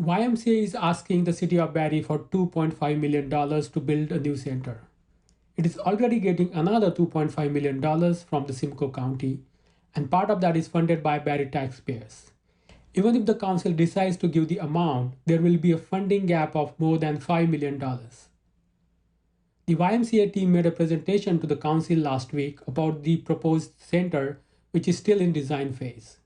YMCA is asking the city of Barrie for $2.5 million to build a new center. It is already getting another $2.5 million from the Simcoe County, and part of that is funded by Barrie taxpayers. Even if the council decides to give the amount, there will be a funding gap of more than $5 million. The YMCA team made a presentation to the council last week about the proposed center, which is still in design phase.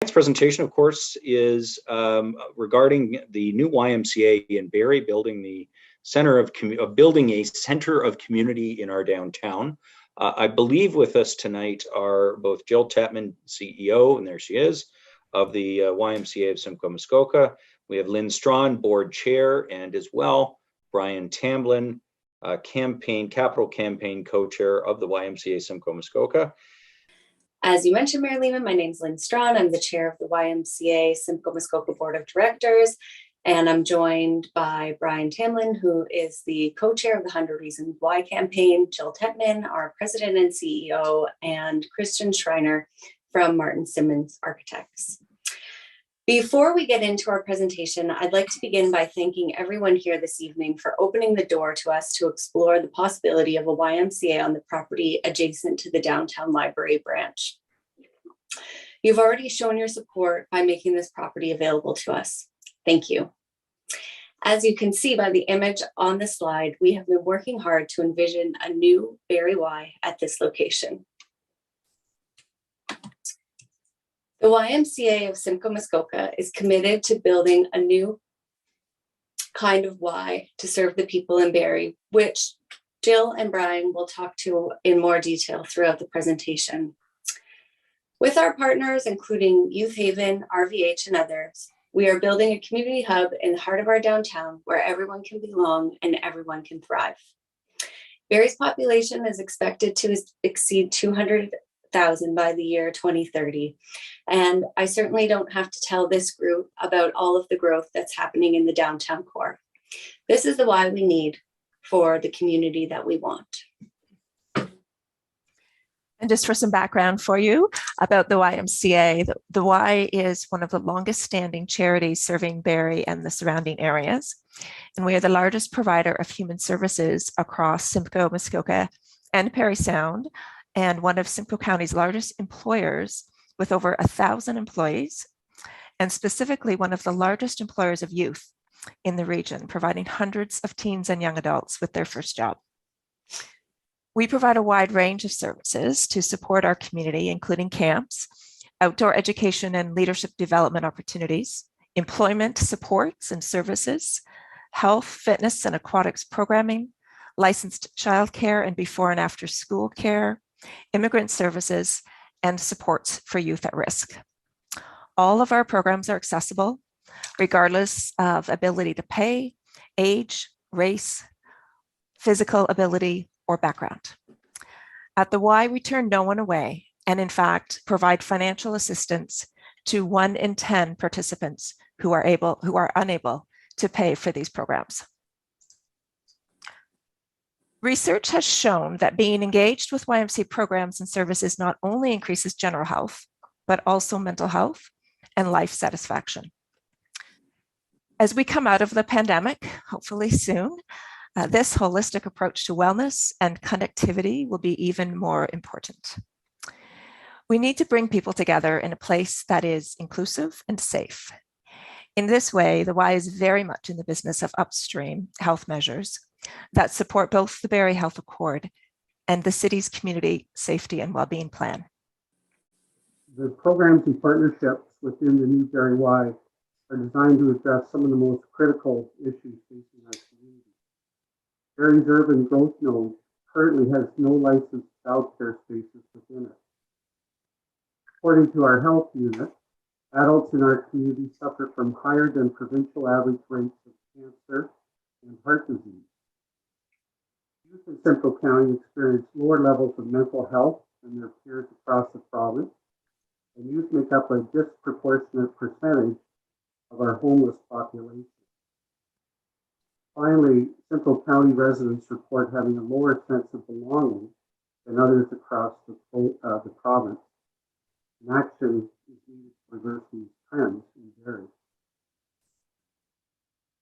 Next presentation, of course, is regarding the new YMCA in Barrie, building a center of community in our downtown. I believe with us tonight are both Jill Tetman, CEO, and there she is, of the YMCA of Simcoe Muskoka. We have Lynn Strawn, board chair, and as well, Brian Tamblin, capital campaign co-chair of the YMCA Simcoe Muskoka. As you mentioned, Mayor Lehman, my name is Lynn Strawn. I'm the chair of the YMCA Simcoe Muskoka Board of Directors, and I'm joined by Brian Tamlin, who is the co-chair of the 100 Reasons Why campaign, Jill Tetman, our president and CEO, and Christian Schreiner from Martin Simmons Architects. Before we get into our presentation, I'd like to begin by thanking everyone here this evening for opening the door to us to explore the possibility of a YMCA on the property adjacent to the downtown library branch. You've already shown your support by making this property available to us. Thank you. As you can see by the image on the slide, we have been working hard to envision a new Barrie Y at this location. The YMCA of Simcoe Muskoka is committed to building a new kind of Y to serve the people in Barrie, which Jill and Brian will talk to in more detail throughout the presentation. With our partners, including Youth Haven, RVH, and others, we are building a community hub in the heart of our downtown where everyone can belong and everyone can thrive. Barrie's population is expected to exceed 200,000 by the year 2030. And I certainly don't have to tell this group about all of the growth that's happening in the downtown core. This is the Y we need for the community that we want. And just for some background for you about the YMCA, the Y is one of the longest standing charities serving Barrie and the surrounding areas. And we are the largest provider of human services across Simcoe, Muskoka, and Parry Sound, and one of Simcoe County's largest employers with over 1,000 employees, and specifically one of the largest employers of youth in the region, providing hundreds of teens and young adults with their first job. We provide a wide range of services to support our community, including camps, outdoor education and leadership development opportunities, employment supports and services, health, fitness, and aquatics programming, licensed childcare and before and after school care, immigrant services, and supports for youth at risk. All of our programs are accessible, regardless of ability to pay, age, race, physical ability, or background. At the Y, we turn no one away, and in fact, provide financial assistance to 1 in 10 participants who are unable to pay for these programs. Research has shown that being engaged with YMCA programs and services not only increases general health, but also mental health and life satisfaction. As we come out of the pandemic, hopefully soon, this holistic approach to wellness and connectivity will be even more important. We need to bring people together in a place that is inclusive and safe. In this way, the Y is very much in the business of upstream health measures that support both the Barrie Health Accord and the city's community safety and well-being plan. The programs and partnerships within the new Barrie Y are designed to address some of the most critical issues facing our community. Barrie's urban growth node currently has no licensed childcare spaces within it. According to our health unit, adults in our community suffer from higher than provincial average rates of cancer and heart disease. Youth in Simcoe County experience lower levels of mental health than their peers across the province, and youth make up a disproportionate percentage of our homeless population. Finally, Simcoe County residents report having a lower sense of belonging and others across the province. And action is needed to reverse these trends in Barrie.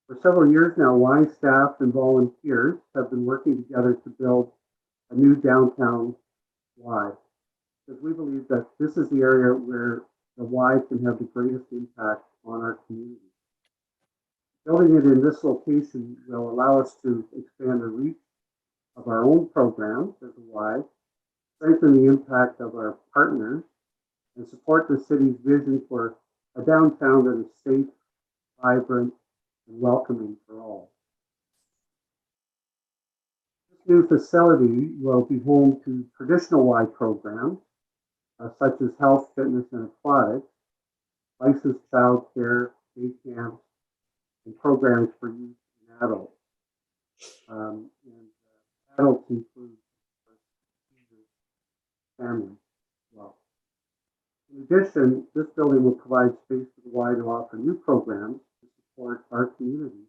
For several years now, Y staff and volunteers have been working together to build a new downtown Y, because we believe that this is the area where the Y can have the greatest impact on our community. Building it in this location will allow us to expand the reach of our own programs as a Y, strengthen the impact of our partners, and support the city's vision for a downtown that is safe, vibrant, and welcoming for all. This new facility will be home to traditional Y programs, such as health, fitness, and aquatics, licensed childcare, day camps, and programs for youth and adults. Adults include families as well. In addition, this building will provide space for the Y to offer new programs to support our community,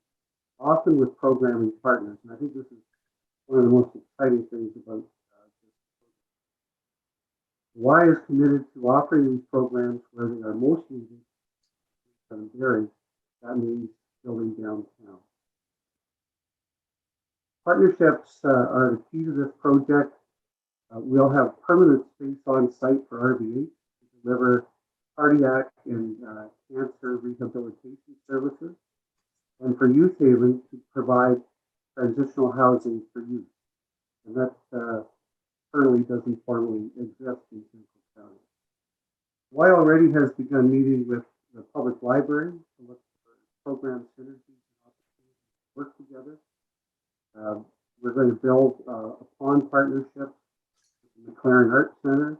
often with programming partners. And I think this is one of the most exciting things about this program. The Y is committed to offering these programs where they are most needed in Barrie. That means building downtown. Partnerships are the key to this project. We'll have permanent space on site for RVH to deliver cardiac and cancer rehabilitation services, and for Youth Haven to provide transitional housing for youth. And that currently doesn't formally exist in Simcoe County. Y already has begun meeting with the public library to look for program synergies and opportunities to work together. We're going to build upon partnerships with the McLaren Arts Center,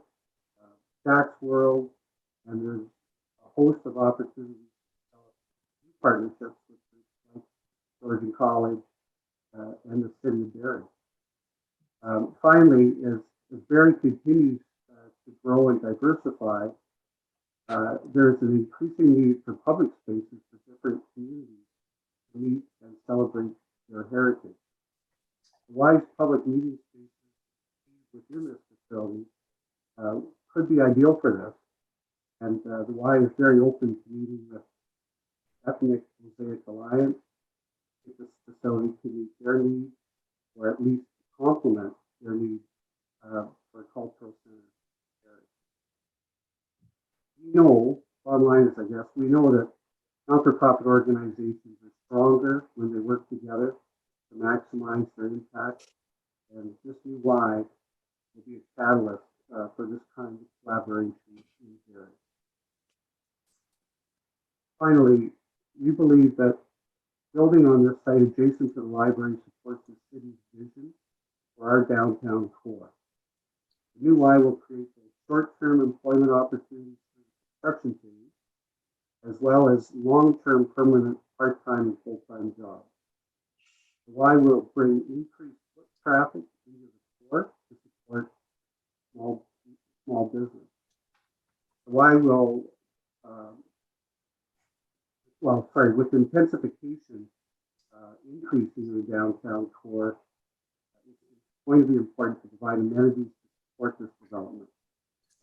Jack's World, and there's a host of opportunities to develop new partnerships with groups like Georgian College and the city of Barrie. Finally, as Barrie continues to grow and diversify, there's an increasing need for public spaces for different communities to meet and celebrate their heritage. The Y's public meeting spaces within this facility could be ideal for this, and the Y is very open to meeting with Ethnic Mosaic Alliance if this facility can meet their needs, or at least complement their needs for a cultural center. We know, bottom line is, I guess, we know that not-for-profit organizations are stronger when they work together to maximize their impact, and this new Y will be a catalyst for this kind of collaboration in Barrie. Finally, we believe that building on this site adjacent to the library supports the city's vision for our downtown core. The new Y will create short-term employment opportunities for construction teams, as well as long-term permanent part-time and full-time jobs. The Y will bring increased foot traffic into the core to support small business. The Y will, with intensification increasing in the downtown core, it's going to be important to provide amenities to support this development,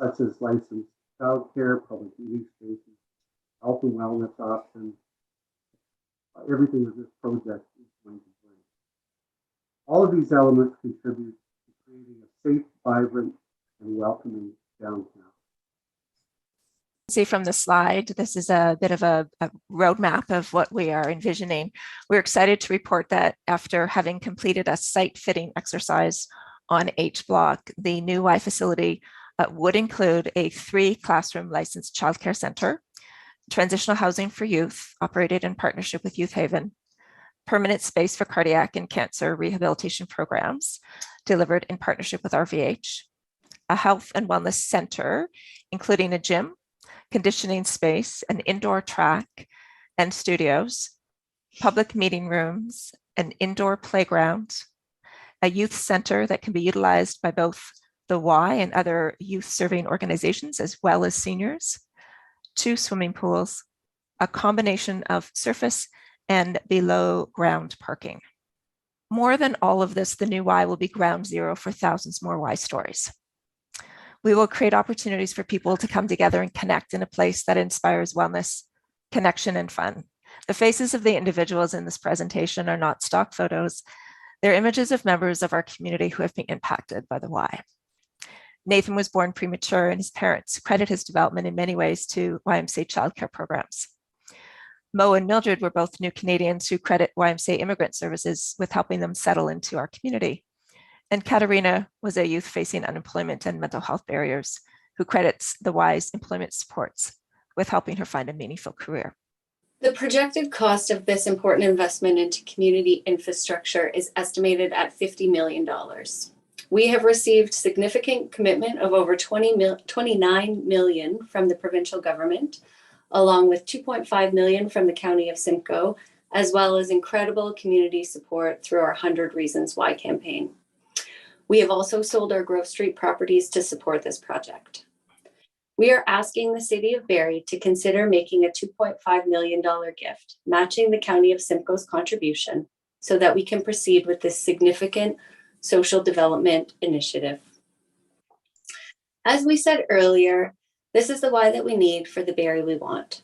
such as licensed childcare, public meeting spaces, health and wellness options, everything that this project is going to bring. All of these elements contribute to creating a safe, vibrant, and welcoming downtown. See from the slide, this is a bit of a roadmap of what we are envisioning. We're excited to report that after having completed a site fitting exercise on H Block, the new Y facility would include a 3-classroom licensed childcare center, transitional housing for youth operated in partnership with Youth Haven, permanent space for cardiac and cancer rehabilitation programs delivered in partnership with RVH, a health and wellness center, including a gym, conditioning space, an indoor track and studios, public meeting rooms, an indoor playground, a youth center that can be utilized by both the Y and other youth serving organizations, as well as seniors, 2 swimming pools, a combination of surface and below ground parking. More than all of this, the new Y will be ground zero for thousands more Y stories. We will create opportunities for people to come together and connect in a place that inspires wellness, connection, and fun. The faces of the individuals in this presentation are not stock photos. They're images of members of our community who have been impacted by the Y. Nathan was born premature, and his parents credit his development in many ways to YMCA childcare programs. Mo and Mildred were both new Canadians who credit YMCA Immigrant Services with helping them settle into our community. And Katerina was a youth facing unemployment and mental health barriers who credits the Y's employment supports with helping her find a meaningful career. The projected cost of this important investment into community infrastructure is estimated at $50 million. We have received significant commitment of over $29 million from the provincial government, along with $2.5 million from the County of Simcoe, as well as incredible community support through our 100 Reasons Why campaign. We have also sold our Grove Street properties to support this project. We are asking the City of Barrie to consider making a $2.5 million gift, matching the County of Simcoe's contribution, so that we can proceed with this significant social development initiative. As we said earlier, this is the Y that we need for the Barrie we want.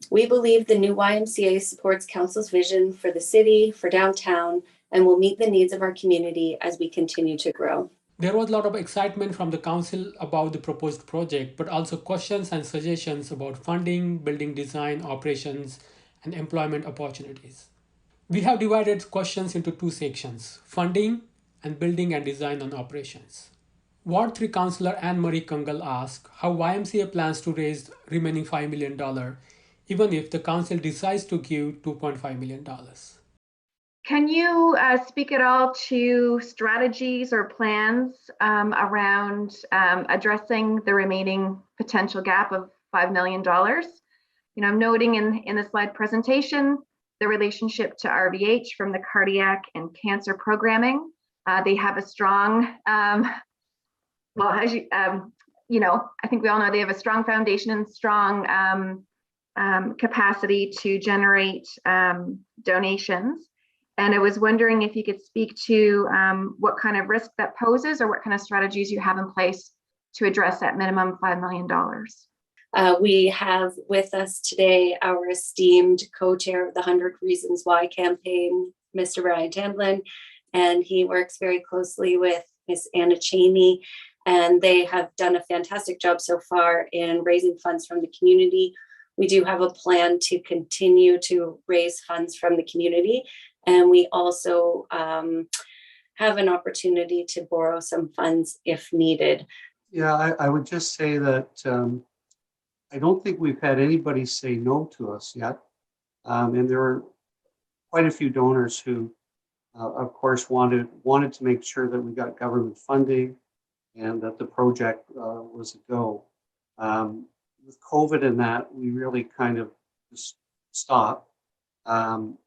We believe the new YMCA supports Council's vision for the city, for downtown, and will meet the needs of our community as we continue to grow. There was a lot of excitement from the council about the proposed project, but also questions and suggestions about funding, building design, operations, and employment opportunities. We have divided questions into two sections: funding and building and design on operations. Ward 3 Councillor Anne-Marie Kungal asked how YMCA plans to raise remaining $5 million, even if the council decides to give $2.5 million. Can you speak at all to strategies or plans around addressing the remaining potential gap of $5 million? You know, I'm noting in the slide presentation the relationship to RVH from the cardiac and cancer programming. They have a strong, well, as you know, I think we all know they have a strong foundation and strong capacity to generate donations. And I was wondering if you could speak to what kind of risk that poses or what kind of strategies you have in place to address that minimum $5 million. We have with us today our esteemed co-chair of the 100 Reasons Why campaign, Mr. Brian Tamblin, and he works very closely with Ms. Anna Cheney, and they have done a fantastic job so far in raising funds from the community. We do have a plan to continue to raise funds from the community, and we also have an opportunity to borrow some funds if needed. Yeah, I would just say that I don't think we've had anybody say no to us yet. And there are quite a few donors who, of course, wanted to make sure that we got government funding and that the project was a go. With COVID and that, we really kind of just stopped. And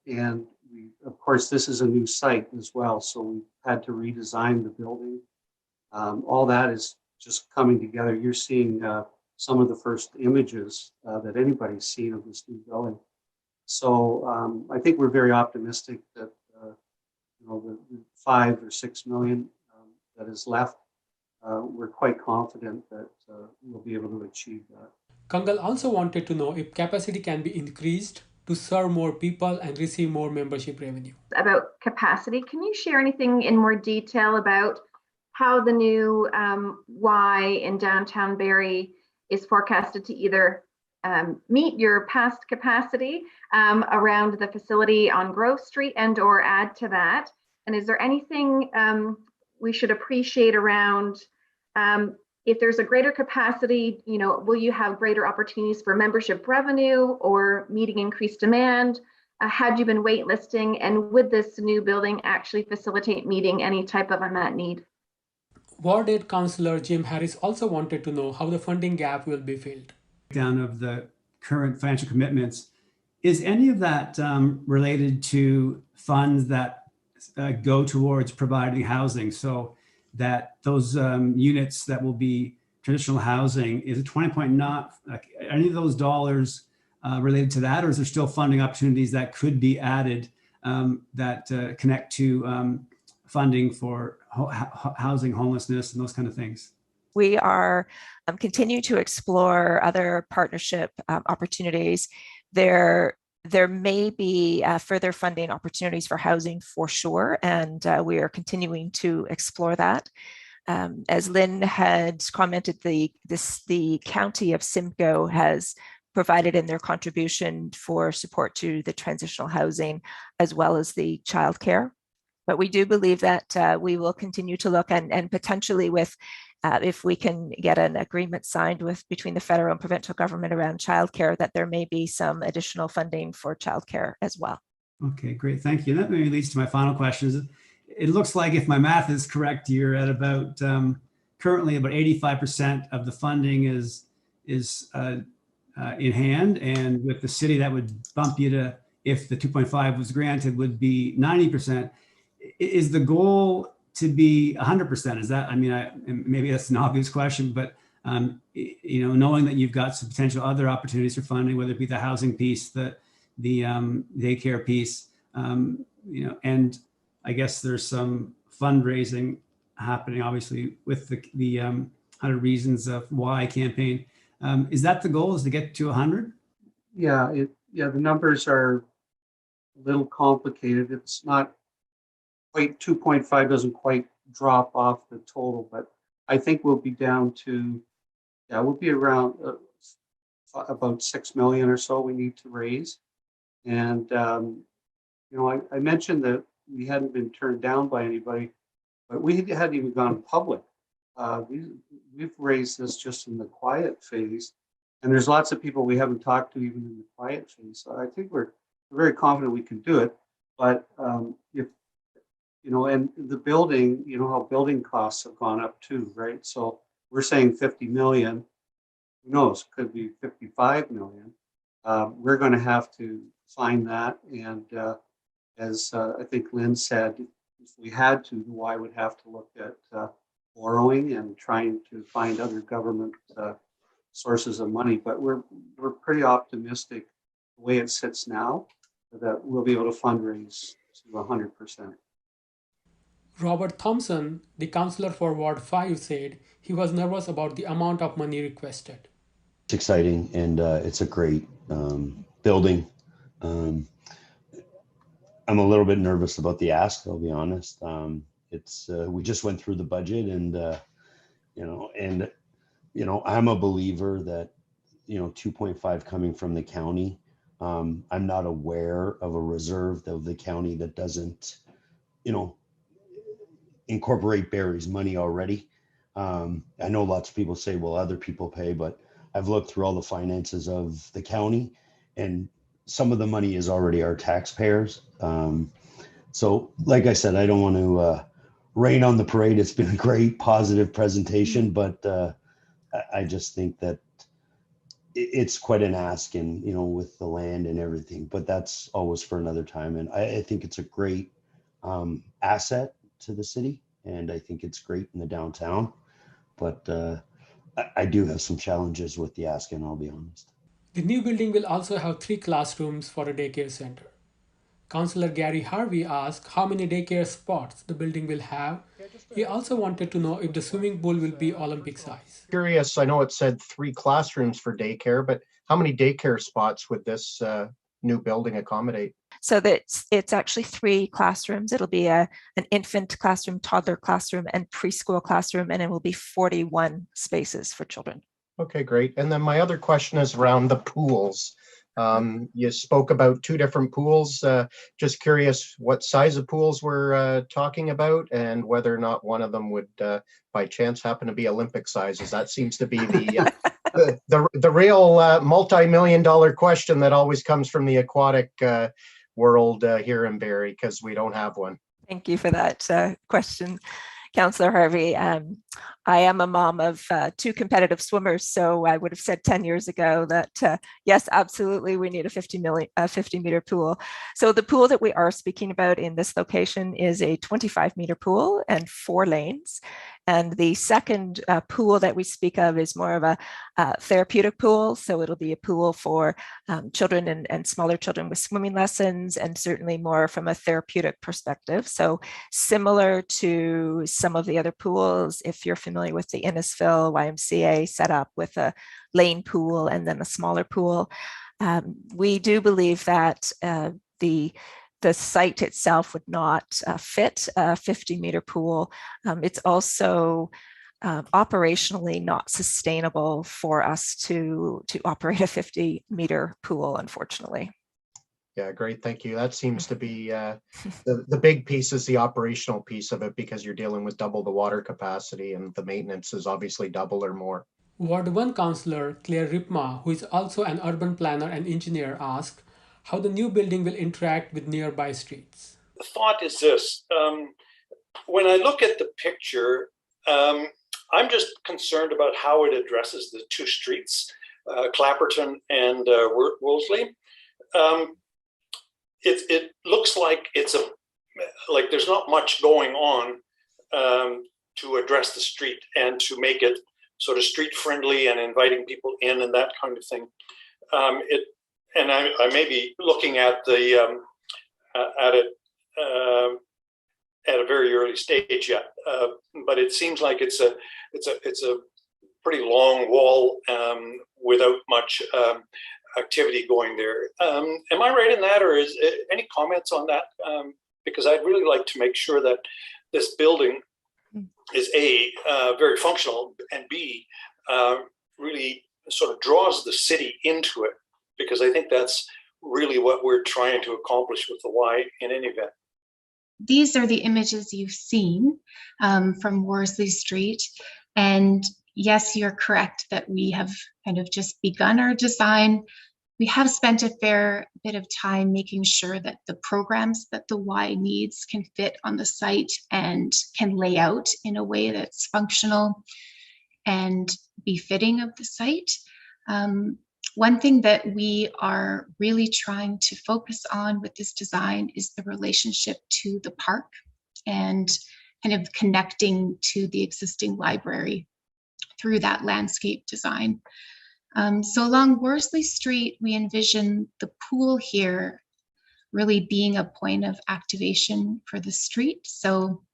we, of course, this is a new site as well, so we had to redesign the building. All that is just coming together. You're seeing some of the first images that anybody's seen of this new building. So I think we're very optimistic that you know, the 5 or 6 million that is left, we're quite confident that we'll be able to achieve that. Kungal also wanted to know if capacity can be increased to serve more people and receive more membership revenue. About capacity, can you share anything in more detail about how the new Y in downtown Barrie is forecasted to either meet your past capacity around the facility on Grove Street and or add to that? And is there anything we should appreciate around if there's a greater capacity, you know, will you have greater opportunities for membership revenue or meeting increased demand? Had you been waitlisting, and would this new building actually facilitate meeting any type of unmet need? Ward 8 Councillor Jim Harris also wanted to know how the funding gap will be filled. Down of the current financial commitments, is any of that related to funds that go towards providing housing? So that those units that will be traditional housing, is it 20 not any of those dollars related to that, or is there still funding opportunities that could be added that connect to funding for housing, homelessness, and those kind of things? We are continuing to explore other partnership opportunities. There may be further funding opportunities for housing for sure, and we are continuing to explore that. As Lynn had commented, the county of Simcoe has provided in their contribution for support to the transitional housing as well as the childcare. But we do believe that we will continue to look and potentially with if we can get an agreement signed between the federal and provincial government around childcare, that there may be some additional funding for childcare as well. Okay, great. Thank you. That maybe leads to my final questions. It looks like, if my math is correct, you're at about currently about 85% of the funding is in hand, and with the city that would bump you to, if the 2.5 was granted, would be 90%. Is the goal to be 100%? Is that, I mean, maybe that's an obvious question, but knowing that you've got some potential other opportunities for funding, whether it be the housing piece, the daycare piece, and I guess there's some fundraising happening, obviously, with the 100 Reasons of Why campaign. Is that the goal, is to get to 100? Yeah, the numbers are a little complicated. It's not quite 2.5, doesn't quite drop off the total, but I think we'll be down to, we'll be around about 6 million or so we need to raise. And, I mentioned that we hadn't been turned down by anybody, but we hadn't even gone public. We've raised this just in the quiet phase, and there's lots of people we haven't talked to even in the quiet phase. So I think we're very confident we can do it. But and the building, how building costs have gone up too, right? So we're saying 50 million. Who knows? Could be 55 million. We're going to have to find that, and as I think Lynn said, if we had to, the Y would have to look at borrowing and trying to find other government sources of money. But we're pretty optimistic the way it sits now that we'll be able to fundraise to 100%. Robert Thompson, the councillor for Ward 5, said he was nervous about the amount of money requested. It's exciting, and it's a great building. I'm a little bit nervous about the ask, I'll be honest. It's we just went through the budget, and I'm a believer that 2.5 coming from the county. I'm not aware of a reserve of the county that doesn't incorporate Barrie's money already. I know lots of people say, well, other people pay, but I've looked through all the finances of the county, and some of the money is already our taxpayers. So like I said, I don't want to rain on the parade. It's been a great positive presentation, but I just think that it's quite an ask, and with the land and everything, but that's always for another time. And I think it's a great asset to the city, and I think it's great in the downtown, but I do have some challenges with the ask, and I'll be honest. The new building will also have 3 classrooms for a daycare center. Councillor Gary Harvey asked how many daycare spots the building will have. He also wanted to know if the swimming pool will be Olympic size. Curious, I know it said 3 classrooms for daycare, but how many daycare spots would this new building accommodate? So it's actually 3 classrooms. It'll be an infant classroom, toddler classroom, and preschool classroom, and it will be 41 spaces for children. Okay, great. And then my other question is around the pools. You spoke about 2 different pools. Just curious what size of pools we're talking about, and whether or not one of them would by chance happen to be Olympic sizes. That seems to be the real multi-million-dollar question that always comes from the aquatic world here in Barrie, because we don't have one. Thank you for that question, Councillor Harvey. I am a mom of 2 competitive swimmers, so I would have said 10 years ago that yes, absolutely, we need a 50-meter pool. So the pool that we are speaking about in this location is a 25-meter pool and 4 lanes. And the second pool that we speak of is more of a therapeutic pool. So it'll be a pool for children and smaller children with swimming lessons, and certainly more from a therapeutic perspective. So similar to some of the other pools, if you're familiar with the Innisfil YMCA setup with a lane pool and then a smaller pool, we do believe that the site itself would not fit a 50-meter pool. It's also operationally not sustainable for us to operate a 50-meter pool, unfortunately. Yeah, great. Thank you. That seems to be the big piece is the operational piece of it, because you're dealing with double the water capacity and the maintenance is obviously double or more. Ward 1 councillor Claire Ripma, who is also an urban planner and engineer, asked how the new building will interact with nearby streets. The thought is this, when I look at the picture, I'm just concerned about how it addresses the two streets, Clapperton and Wolseley. It looks like there's not much going on to address the street and to make it sort of street friendly and inviting people in and that kind of thing. And I may be looking at it at a very early stage yet, but it seems like it's a pretty long wall without much activity going there. Am I right in that, or is any comments on that? Because I'd really like to make sure that this building is A, very functional, and B, really sort of draws the city into it, because I think that's really what we're trying to accomplish with the Y in any event. These are the images you've seen from Worsley Street. And yes, you're correct that we have kind of just begun our design. We have spent a fair bit of time making sure that the programs that the Y needs can fit on the site and can lay out in a way that's functional and befitting of the site. One thing that we are really trying to focus on with this design is the relationship to the park and kind of connecting to the existing library through that landscape design. So along Worsley Street, we envision the pool here really being a point of activation for the street. So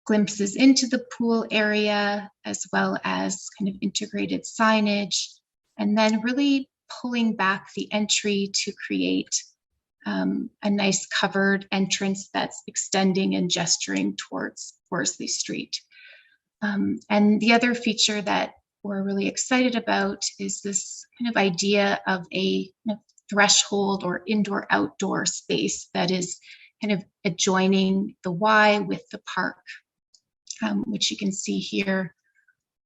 glimpses into the pool area, as well as kind of integrated signage, and then really pulling back the entry to create a nice covered entrance that's extending and gesturing towards Worsley Street. And the other feature that we're really excited about is this kind of idea of a kind of threshold or indoor-outdoor space that is kind of adjoining the Y with the park, which you can see here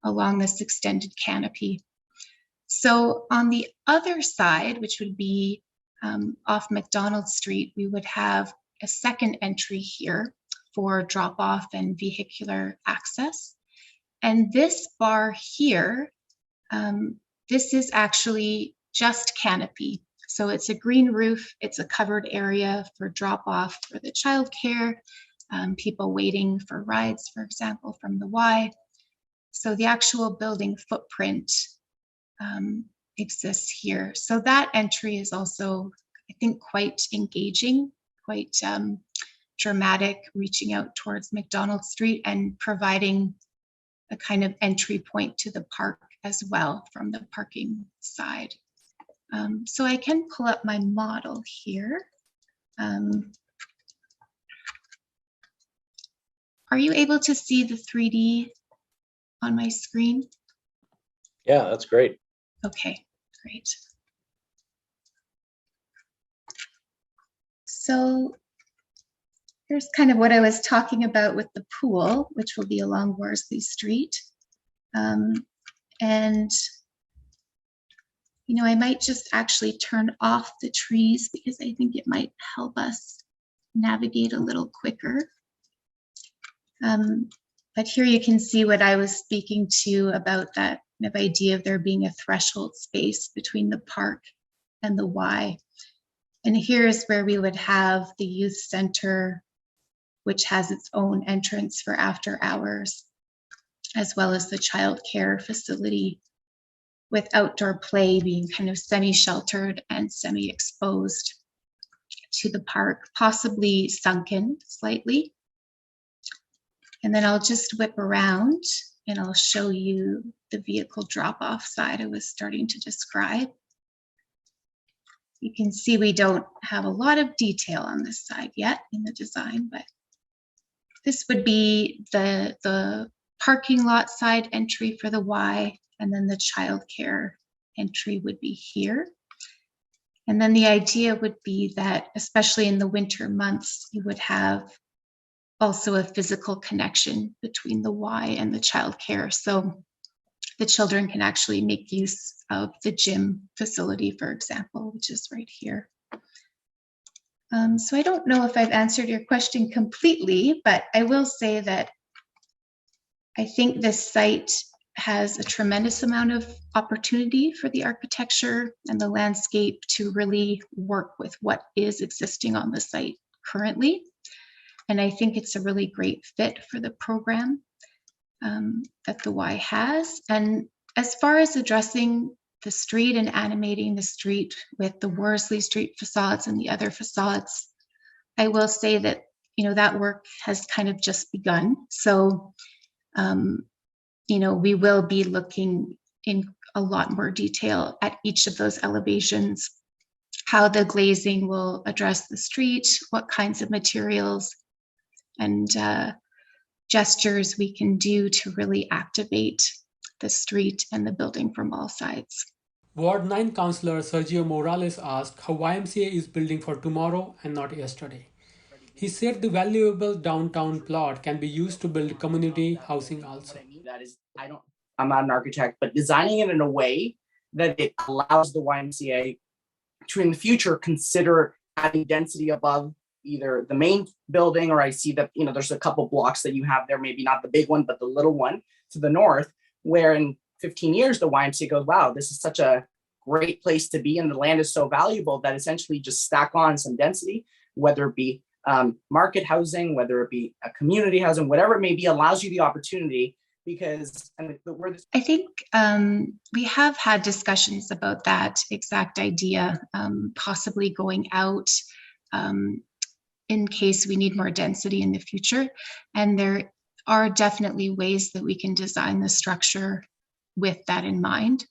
along this extended canopy. So on the other side, which would be off McDonald Street, we would have a second entry here for drop-off and vehicular access. And this bar here, this is actually just canopy. So it's a green roof, it's a covered area for drop-off for the childcare, people waiting for rides, for example, from the Y. So the actual building footprint exists here. So that entry is also, I think, quite engaging, quite dramatic, reaching out towards McDonald Street and providing a kind of entry point to the park as well from the parking side. So I can pull up my model here. Are you able to see the 3D on my screen? Yeah, that's great. Okay, great. So here's kind of what I was talking about with the pool, which will be along Worsley Street. And, you know, I might just actually turn off the trees because I think it might help us navigate a little quicker. But here you can see what I was speaking to about that kind of idea of there being a threshold space between the park and the Y. And here's where we would have the youth center, which has its own entrance for after hours. as well as the child care facility, with outdoor play being kind of semi-sheltered and semi-exposed to the park, possibly sunken slightly. And then I'll just whip around and I'll show you the vehicle drop-off side I was starting to describe. You can see we don't have a lot of detail on this side yet in the design, but this would be the parking lot side entry for the Y, and then the childcare entry would be here. And then the idea would be that, especially in the winter months, you would have also a physical connection between the Y and the childcare. So the children can actually make use of the gym facility, for example, which is right here. So I don't know if I've answered your question completely, but I will say that I think this site has a tremendous amount of opportunity for the architecture and the landscape to really work with what is existing on the site currently. And I think it's a really great fit for the program that the Y has. And as far as addressing the street and animating the street with the Worsley Street facades and the other facades, I will say that, that work has kind of just begun. So, we will be looking in a lot more detail at each of those elevations, how the glazing will address the street, what kinds of materials and gestures we can do to really activate the street and the building from all sides. Ward 9 Councillor Sergio Morales asked how YMCA is building for tomorrow and not yesterday. He said the valuable downtown plot can be used to build community housing also. That is, I'm not an architect, but designing it in a way that it allows the YMCA to in the future consider adding density above either the main building, or I see that, there's a couple blocks that you have there, maybe not the big one, but the little one to the north, where in 15 years, the YMCA goes, wow, this is such a great place to be. And the land is so valuable that essentially just stack on some density, whether it be market housing, whether it be a community housing, whatever it may be, allows you the opportunity. Because I think we have had discussions about that exact idea, possibly going out in case we need more density in the future. And there are definitely ways that we can design the structure with that in mind.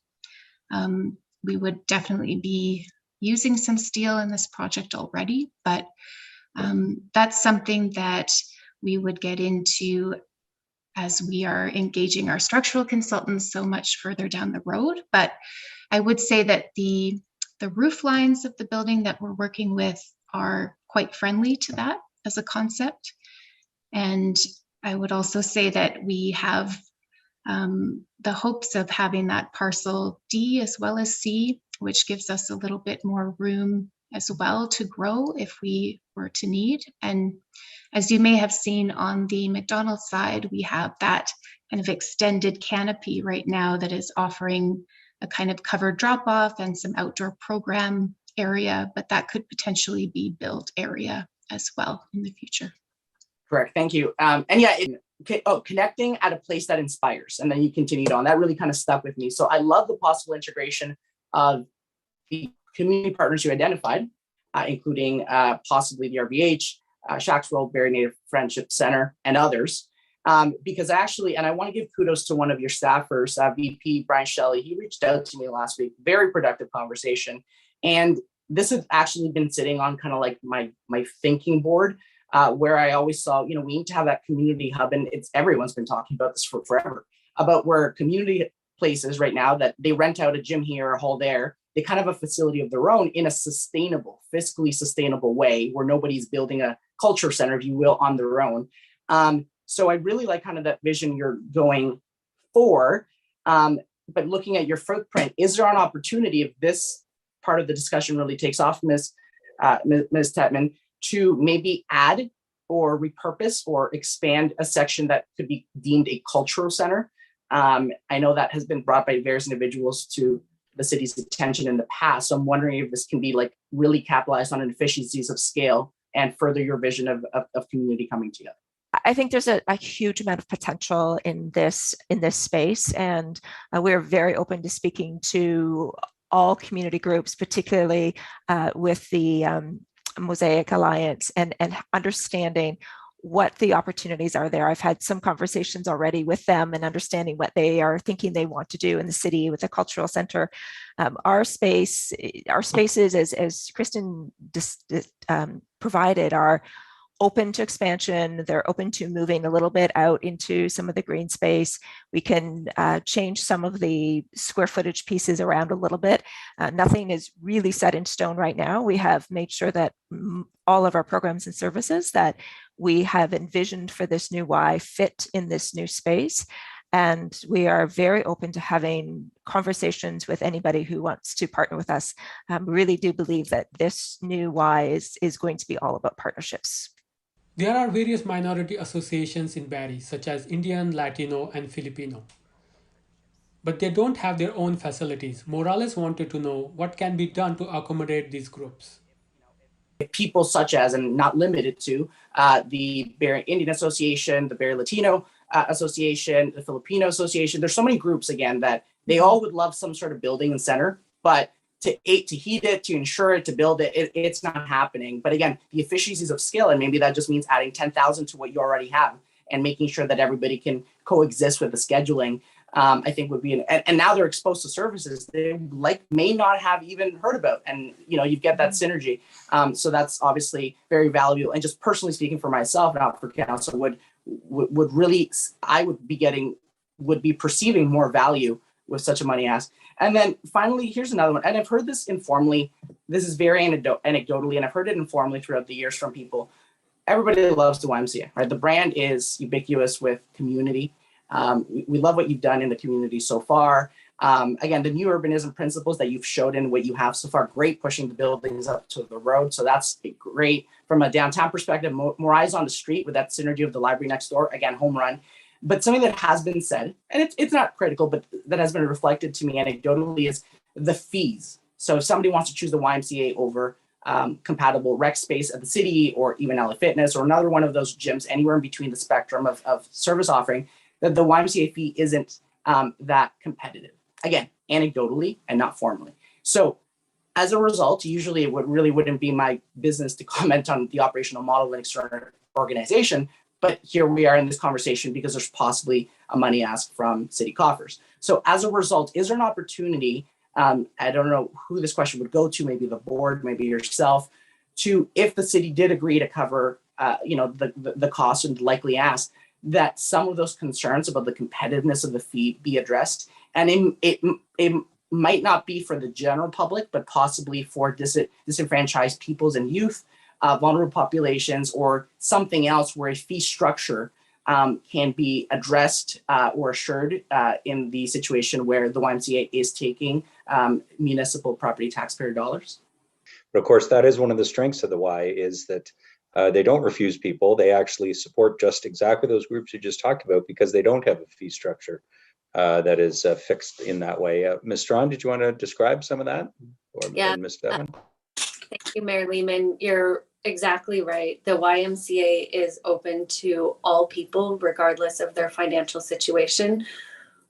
We would definitely be using some steel in this project already, but that's something that we would get into as we are engaging our structural consultants so much further down the road. But I would say that the roof lines of the building that we're working with are quite friendly to that as a concept. And I would also say that we have the hopes of having that parcel D as well as C, which gives us a little bit more room as well to grow if we were to need. And as you may have seen on the McDonald's side, we have that kind of extended canopy right now that is offering a kind of covered drop-off and some outdoor program area, but that could potentially be built area as well in the future. Correct, thank you. And yeah, connecting at a place that inspires, and then you continued on. That really kind of stuck with me. So I love the possible integration of the community partners you identified, including possibly the RVH, Shacks World, Barrie Native Friendship Center, and others. Because actually, and I want to give kudos to one of your staffers, VP Brian Shelley. He reached out to me last week, very productive conversation. And this has actually been sitting on kind of like my thinking board, where I always saw, we need to have that community hub. And everyone's been talking about this for forever, about where community places right now that they rent out a gym here, a hall there. They kind of have a facility of their own in a sustainable, fiscally sustainable way, where nobody's building a culture center, if you will, on their own. So I really like kind of that vision you're going for. But looking at your footprint, is there an opportunity, if this part of the discussion really takes off, Ms. Tetman, to maybe add or repurpose or expand a section that could be deemed a cultural center? I know that has been brought by various individuals to the city's attention in the past. So I'm wondering if this can be like really capitalized on efficiencies of scale and further your vision of community coming together. I think there's a huge amount of potential in this space, and we're very open to speaking to all community groups, particularly with the Mosaic Alliance, and understanding what the opportunities are there. I've had some conversations already with them and understanding what they are thinking they want to do in the city with the cultural center. Our spaces, as Kristen provided, are open to expansion. They're open to moving a little bit out into some of the green space. We can change some of the square footage pieces around a little bit. Nothing is really set in stone right now. We have made sure that all of our programs and services that we have envisioned for this new Y fit in this new space. And we are very open to having conversations with anybody who wants to partner with us. Really do believe that this new Y is going to be all about partnerships. There are various minority associations in Barrie, such as Indian, Latino, and Filipino. But they don't have their own facilities. Morales wanted to know what can be done to accommodate these groups. People such as, and not limited to, the Barrie Indian Association, the Barrie Latino Association, the Filipino Association. There's so many groups, again, that they all would love some sort of building and center, but to heat it, to insure it, to build it, it's not happening. But again, the efficiencies of scale, and maybe that just means adding 10,000 to what you already have and making sure that everybody can coexist with the scheduling, I think would be, and now they're exposed to services they may not have even heard about. And, you get that synergy. So that's obviously very valuable. And just personally speaking for myself, not for council, would really, I would be perceiving more value with such a money ask. And then finally, here's another one. And I've heard this informally. This is very anecdotally, and I've heard it informally throughout the years from people. Everybody loves the YMCA, right? The brand is ubiquitous with community. We love what you've done in the community so far. Again, the new urbanism principles that you've showed in what you have so far, great, pushing the buildings up to the road. So that's great. From a downtown perspective, more eyes on the street with that synergy of the library next door, again, home run. But something that has been said, and it's not critical, but that has been reflected to me anecdotally, is the fees. So if somebody wants to choose the YMCA over compatible rec space at the city, or even LA Fitness, or another one of those gyms anywhere in between the spectrum of service offering, that the YMCA fee isn't that competitive. Again, anecdotally and not formally. So as a result, usually it wouldn't be my business to comment on the operational model of an external organization. But here we are in this conversation because there's possibly a money ask from city coffers. So as a result, is there an opportunity, I don't know who this question would go to, maybe the board, maybe yourself, to, if the city did agree to cover the cost and likely ask, that some of those concerns about the competitiveness of the fee be addressed? And it might not be for the general public, but possibly for disenfranchised peoples and youth, vulnerable populations, or something else where a fee structure can be addressed or assured in the situation where the YMCA is taking municipal property taxpayer dollars. But of course, that is one of the strengths of the Y, is that they don't refuse people. They actually support just exactly those groups you just talked about, because they don't have a fee structure that is fixed in that way. Ms. Strawn, did you want to describe some of that? Or Ms. Devon? Thank you, Mayor Lehman. You're exactly right. The YMCA is open to all people, regardless of their financial situation.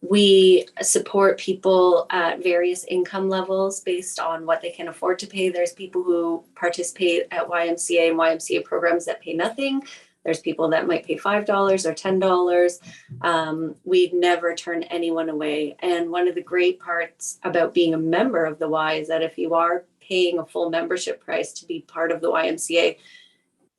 We support people at various income levels based on what they can afford to pay. There's people who participate at YMCA and YMCA programs that pay nothing. There's people that might pay $5 or $10. We'd never turn anyone away. And one of the great parts about being a member of the Y is that if you are paying a full membership price to be part of the YMCA,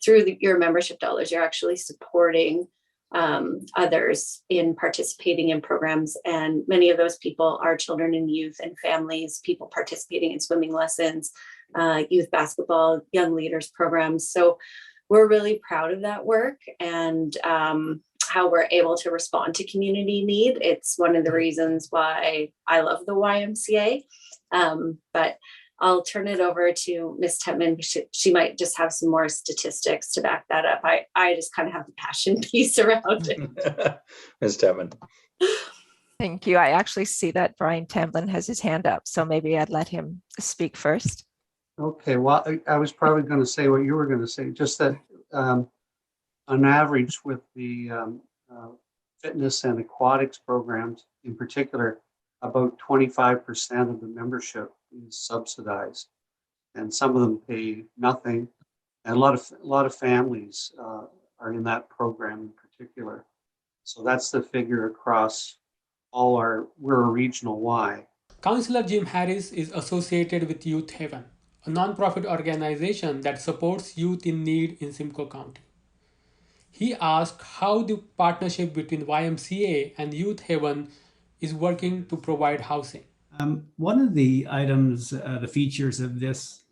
through your membership dollars, you're actually supporting others in participating in programs. And many of those people are children and youth and families, people participating in swimming lessons, youth basketball, young leaders programs. So we're really proud of that work and how we're able to respond to community need. It's one of the reasons why I love the YMCA. But I'll turn it over to Ms. Tetman. She might just have some more statistics to back that up. I just kind of have the passion piece around it. Ms. Tetman. Thank you. I actually see that Brian Tamblin has his hand up, so maybe I'd let him speak first. Okay, well, I was probably going to say what you were going to say, just that on average with the fitness and aquatics programs in particular, about 25% of the membership is subsidized, and some of them pay nothing. And a lot of families are in that program in particular. So that's the figure across we're a regional Y. Councillor Jim Harris is associated with Youth Haven, a nonprofit organization that supports youth in need in Simcoe County. He asked how the partnership between YMCA and Youth Haven is working to provide housing. One of the items, the features of this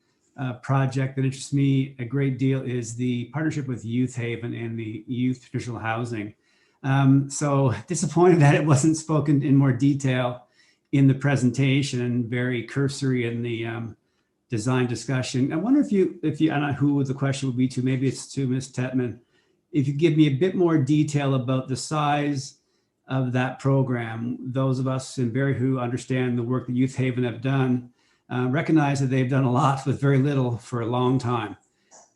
project that interests me a great deal is the partnership with Youth Haven and the youth traditional housing. So disappointed that it wasn't spoken in more detail in the presentation and very cursory in the design discussion. I wonder if you, I don't know who the question would be to, maybe it's to Ms. Tetman, if you give me a bit more detail about the size of that program. Those of us in Barrie who understand the work that Youth Haven have done recognize that they've done a lot with very little for a long time.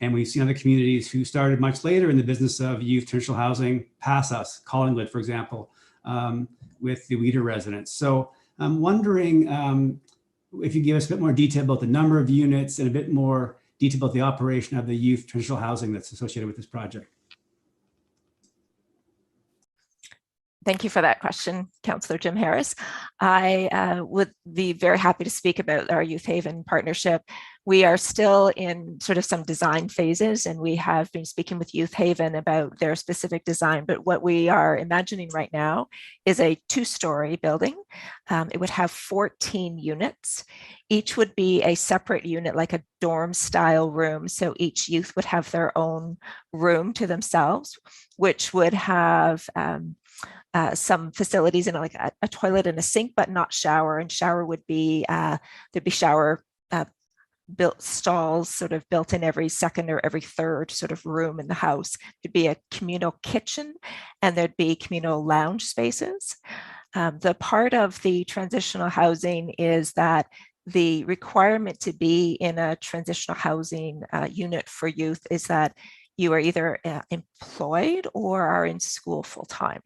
And we've seen other communities who started much later in the business of youth traditional housing pass us, Collingwood, for example, with the Weeder residents. So I'm wondering if you give us a bit more detail about the number of units and a bit more detail about the operation of the youth traditional housing that's associated with this project. Thank you for that question, Councillor Jim Harris. I would be very happy to speak about our Youth Haven partnership. We are still in sort of some design phases, and we have been speaking with Youth Haven about their specific design, but what we are imagining right now is a two-story building. It would have 14 units. Each would be a separate unit, like a dorm style room. So each youth would have their own room to themselves, which would have some facilities in like a toilet and a sink, but not shower. And shower would be, there'd be shower built stalls sort of built in every second or every third sort of room in the house. There'd be a communal kitchen and there'd be communal lounge spaces. The part of the transitional housing is that the requirement to be in a transitional housing unit for youth is that you are either employed or are in school full-time,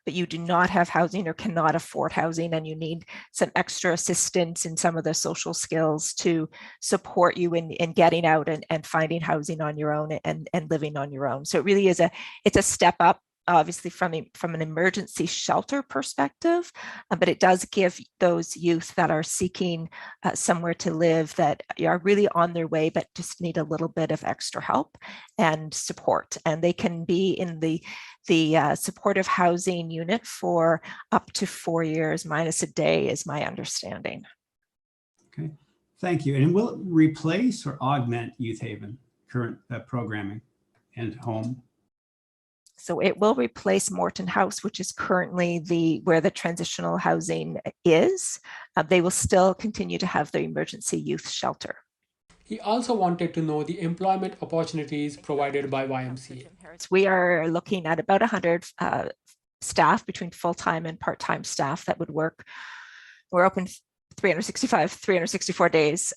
but you do not have housing or cannot afford housing, and you need some extra assistance in some of the social skills to support you in getting out and finding housing on your own and living on your own. So it really is it's a step up, obviously from an emergency shelter perspective, but it does give those youth that are seeking somewhere to live that are really on their way, but just need a little bit of extra help and support. And they can be in the supportive housing unit for up to 4 years minus a day is my understanding. Okay, thank you. And will it replace or augment Youth Haven current programming and home? So it will replace Morton House, which is currently where the transitional housing is. They will still continue to have the emergency youth shelter. He also wanted to know the employment opportunities provided by YMCA. We are looking at about 100 staff between full-time and part-time staff that would work. We're open 364 days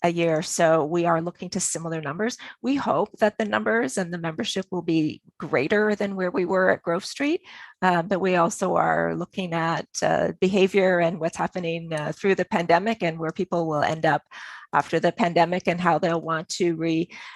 a year. So we are looking to similar numbers. We hope that the numbers and the membership will be greater than where we were at Grove Street. But we also are looking at behavior and what's happening through the pandemic and where people will end up after the pandemic and how they'll want to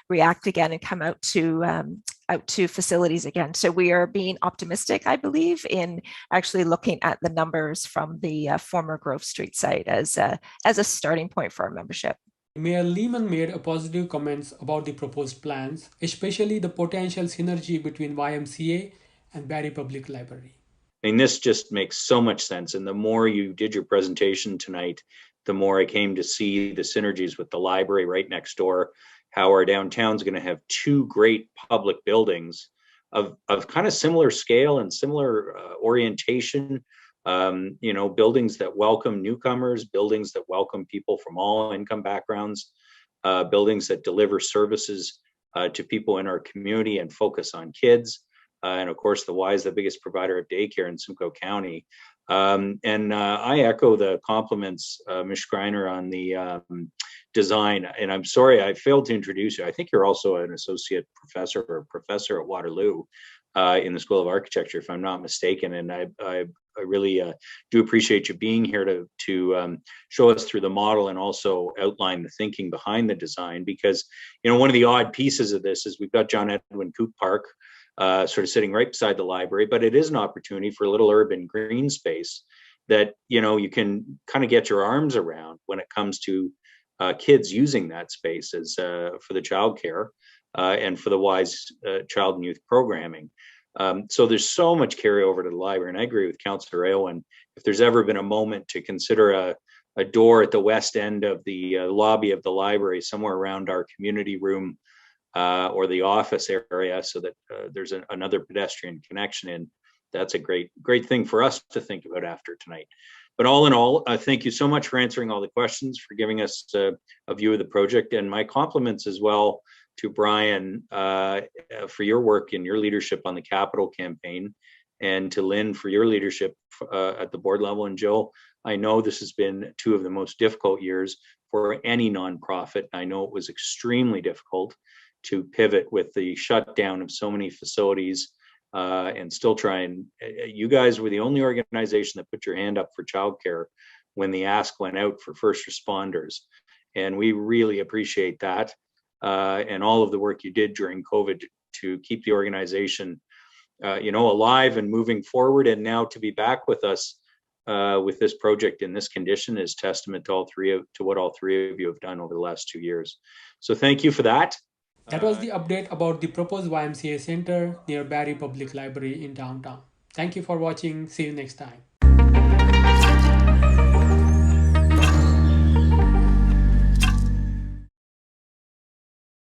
react again and come out to facilities again. So we are being optimistic, I believe, in actually looking at the numbers from the former Grove Street site as a starting point for our membership. Mayor Lehman made a positive comments about the proposed plans, especially the potential synergy between YMCA and Barrie Public Library. I mean, this just makes so much sense. And the more you did your presentation tonight, the more I came to see the synergies with the library right next door, how our downtown's going to have two great public buildings of kind of similar scale and similar orientation. Buildings that welcome newcomers, buildings that welcome people from all income backgrounds, buildings that deliver services to people in our community and focus on kids. And of course, the Y is the biggest provider of daycare in Simcoe County. And I echo the compliments, Ms. Schreiner, on the design. And I'm sorry, I failed to introduce you. I think you're also an associate professor or professor at Waterloo in the School of Architecture, if I'm not mistaken. And I really do appreciate you being here to show us through the model and also outline the thinking behind the design. Because, you know, one of the odd pieces of this is we've got John Edwin Coop Park sort of sitting right beside the library, but it is an opportunity for a little urban green space that, you know, you can kind of get your arms around when it comes to kids using that space as for the childcare and for the WISE child and youth programming. So there's so much carryover to the library, and I agree with Councillor Aylwin. If there's ever been a moment to consider a door at the west end of the lobby of the library, somewhere around our community room or the office area, so that there's another pedestrian connection in, that's a great thing for us to think about after tonight. But all in all, thank you so much for answering all the questions, for giving us a view of the project, and my compliments as well to Brian for your work and your leadership on the capital campaign, and to Lynn for your leadership at the board level. And Jill, I know this has been two of the most difficult years for any nonprofit. I know it was extremely difficult to pivot with the shutdown of so many facilities and still try and, you guys were the only organization that put your hand up for childcare when the ask went out for first responders. And we really appreciate that. And all of the work you did during COVID to keep the organization, you know, alive and moving forward. And now to be back with us with this project in this condition is testament to what all three of you have done over the last 2 years. So thank you for that. That was the update about the proposed YMCA Center near Barrie Public Library in downtown. Thank you for watching. See you next time.